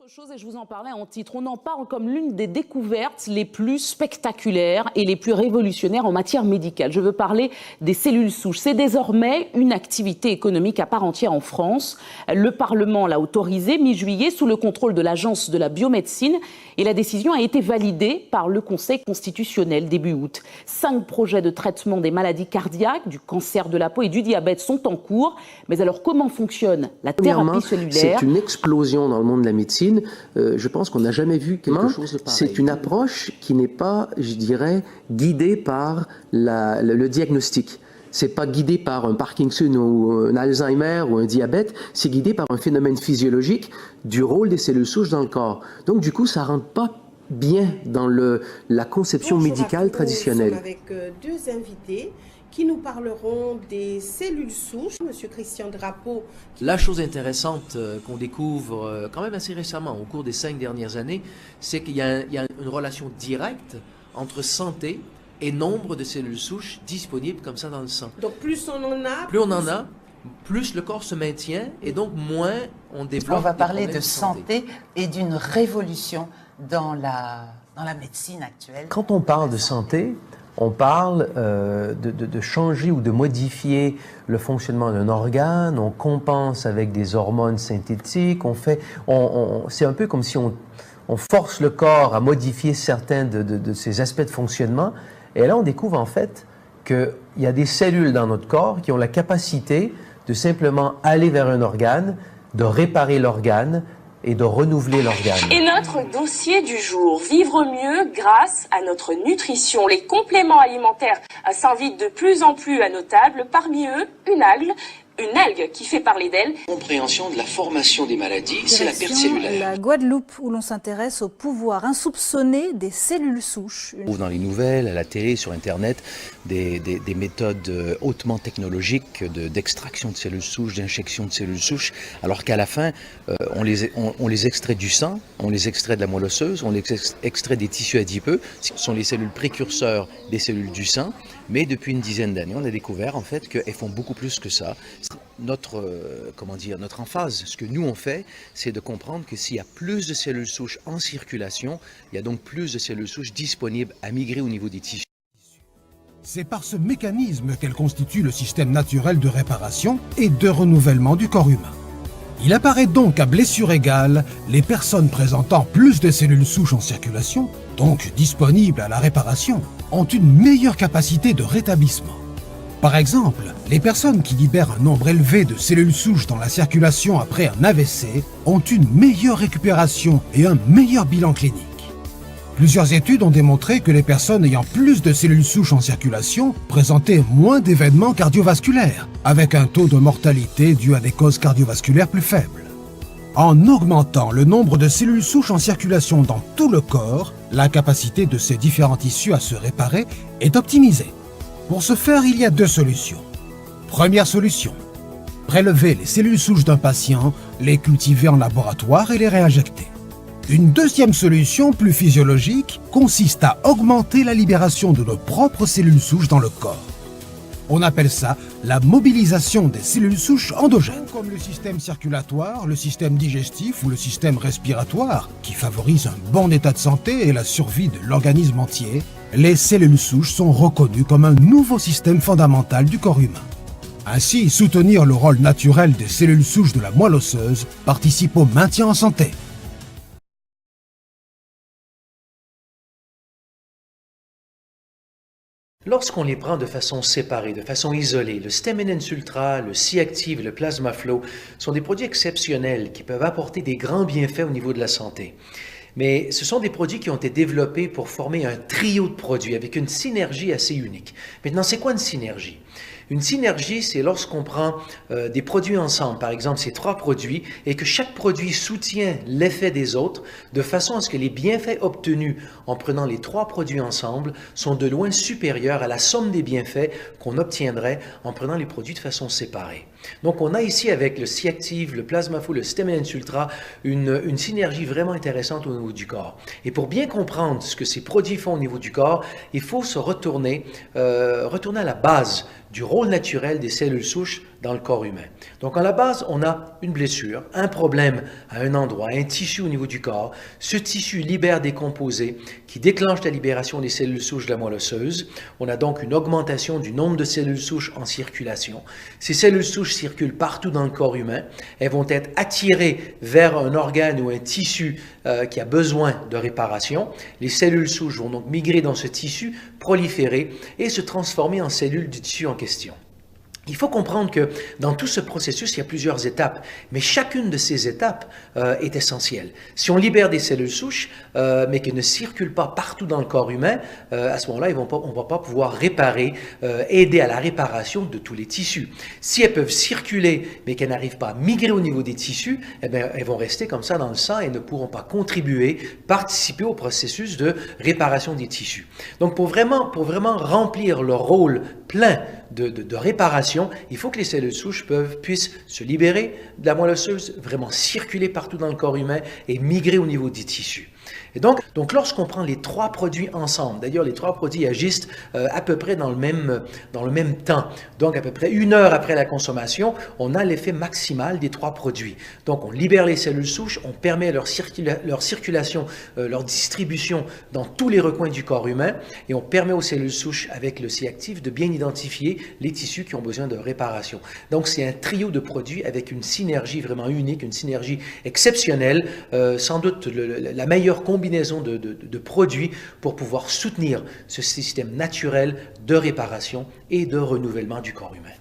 Chose, et je vous en parlais en titre, on en parle comme l'une des découvertes les plus spectaculaires et les plus révolutionnaires en matière médicale. Je veux parler des cellules souches. C'est désormais une activité économique à part entière en France. Le Parlement l'a autorisé mi-juillet sous le contrôle de l'Agence de la biomédecine et la décision a été validée par le Conseil constitutionnel début août. 5 projets de traitement des maladies cardiaques, du cancer de la peau et du diabète sont en cours. Mais alors comment fonctionne la thérapie cellulaire? C'est une explosion dans le monde de la médecine. Je pense qu'on n'a jamais vu quelque chose de pareil. C'est une approche qui n'est pas, je dirais, guidée par le diagnostic. C'est pas guidé par un Parkinson ou un Alzheimer ou un diabète, c'est guidé par un phénomène physiologique du rôle des cellules souches dans le corps. Donc du coup, ça rentre pas bien dans la conception médicale traditionnelle. Nous sommes avec deux invités qui nous parleront des cellules souches. Monsieur Christian Drapeau. La chose intéressante qu'on découvre quand même assez récemment, au cours des 5 dernières années, c'est qu'il y a une relation directe entre santé et nombre de cellules souches disponibles comme ça dans le sang. Donc plus on en a, plus on en a, plus le corps se maintient et donc moins on développe. On va parler de santé et d'une révolution dans la médecine actuelle. Quand on parle de santé, on parle de changer ou de modifier le fonctionnement d'un organe, on compense avec des hormones synthétiques, c'est un peu comme si on force le corps à modifier certains de ses aspects de fonctionnement. Et là, on découvre en fait qu'il y a des cellules dans notre corps qui ont la capacité de simplement aller vers un organe, de réparer l'organe, et de renouveler l'organe. Et notre dossier du jour, vivre mieux grâce à notre nutrition. Les compléments alimentaires s'invitent de plus en plus à nos tables, parmi eux une algue qui fait parler d'elle. Compréhension de la formation des maladies, c'est la perte cellulaire. La Guadeloupe, où l'on s'intéresse au pouvoir insoupçonné des cellules souches. On trouve dans les nouvelles, à la télé, sur Internet, des méthodes hautement technologiques d'extraction de cellules souches, d'injection de cellules souches, alors qu'à la fin, on les extrait du sang, on les extrait de la moelle osseuse, on les extrait des tissus adipeux. Ce sont les cellules précurseurs des cellules du sang, mais depuis une dizaine d'années, on a découvert en fait qu'elles font beaucoup plus que ça. Notre emphase, ce que nous on fait, c'est de comprendre que s'il y a plus de cellules souches en circulation, il y a donc plus de cellules souches disponibles à migrer au niveau des tissus. C'est par ce mécanisme qu'elle constitue le système naturel de réparation et de renouvellement du corps humain. Il apparaît donc qu'à blessure égale, les personnes présentant plus de cellules souches en circulation, donc disponibles à la réparation, ont une meilleure capacité de rétablissement. Par exemple, les personnes qui libèrent un nombre élevé de cellules souches dans la circulation après un AVC ont une meilleure récupération et un meilleur bilan clinique. Plusieurs études ont démontré que les personnes ayant plus de cellules souches en circulation présentaient moins d'événements cardiovasculaires, avec un taux de mortalité dû à des causes cardiovasculaires plus faibles. En augmentant le nombre de cellules souches en circulation dans tout le corps, la capacité de ces différents tissus à se réparer est optimisée. Pour ce faire, il y a 2 solutions. Première solution, prélever les cellules souches d'un patient, les cultiver en laboratoire et les réinjecter. Une deuxième solution, plus physiologique, consiste à augmenter la libération de nos propres cellules souches dans le corps. On appelle ça la mobilisation des cellules souches endogènes. Comme le système circulatoire, le système digestif ou le système respiratoire, qui favorisent un bon état de santé et la survie de l'organisme entier, les cellules souches sont reconnues comme un nouveau système fondamental du corps humain. Ainsi, soutenir le rôle naturel des cellules souches de la moelle osseuse participe au maintien en santé. Lorsqu'on les prend de façon séparée, de façon isolée, le Stemnins Ultra, le C-Active et le Plasma Flow sont des produits exceptionnels qui peuvent apporter des grands bienfaits au niveau de la santé. Mais ce sont des produits qui ont été développés pour former un trio de produits avec une synergie assez unique. Maintenant, c'est quoi une synergie? Une synergie, c'est lorsqu'on prend des produits ensemble, par exemple ces 3 produits, et que chaque produit soutient l'effet des autres, de façon à ce que les bienfaits obtenus en prenant les 3 produits ensemble sont de loin supérieurs à la somme des bienfaits qu'on obtiendrait en prenant les produits de façon séparée. Donc on a ici avec le C-Active, le Plasma Flow, le Stemnins Ultra, une synergie vraiment intéressante au niveau du corps. Et pour bien comprendre ce que ces produits font au niveau du corps, il faut se retourner à la base du rôle naturel des cellules souches dans le corps humain. Donc, à la base, on a une blessure, un problème à un endroit, un tissu au niveau du corps. Ce tissu libère des composés qui déclenchent la libération des cellules souches de la moelle osseuse. On a donc une augmentation du nombre de cellules souches en circulation. Ces cellules souches circulent partout dans le corps humain. Elles vont être attirées vers un organe ou un tissu qui a besoin de réparation. Les cellules souches vont donc migrer dans ce tissu, proliférer et se transformer en cellules du tissu en question. Il faut comprendre que dans tout ce processus, il y a plusieurs étapes, mais chacune de ces étapes est essentielle. Si on libère des cellules souches, mais qu'elles ne circulent pas partout dans le corps humain, à ce moment-là, on ne va pas pouvoir réparer, aider à la réparation de tous les tissus. Si elles peuvent circuler, mais qu'elles n'arrivent pas à migrer au niveau des tissus, eh bien, elles vont rester comme ça dans le sang et ne pourront pas contribuer, participer au processus de réparation des tissus. Donc, pour vraiment remplir leur rôle plein de réparation, il faut que les cellules souches puissent se libérer de la moelle osseuse, vraiment circuler partout dans le corps humain et migrer au niveau des tissus. Et donc lorsqu'on prend les trois produits ensemble, d'ailleurs les trois produits agissent à peu près dans le même temps, donc à peu près 1 heure après la consommation, on a l'effet maximal des trois produits. Donc on libère les cellules souches, on permet leur circulation, leur distribution dans tous les recoins du corps humain et on permet aux cellules souches avec le C-actif de bien identifier les tissus qui ont besoin de réparation. Donc c'est un trio de produits avec une synergie vraiment unique, une synergie exceptionnelle, sans doute la meilleure combinaison de produits pour pouvoir soutenir ce système naturel de réparation et de renouvellement du corps humain.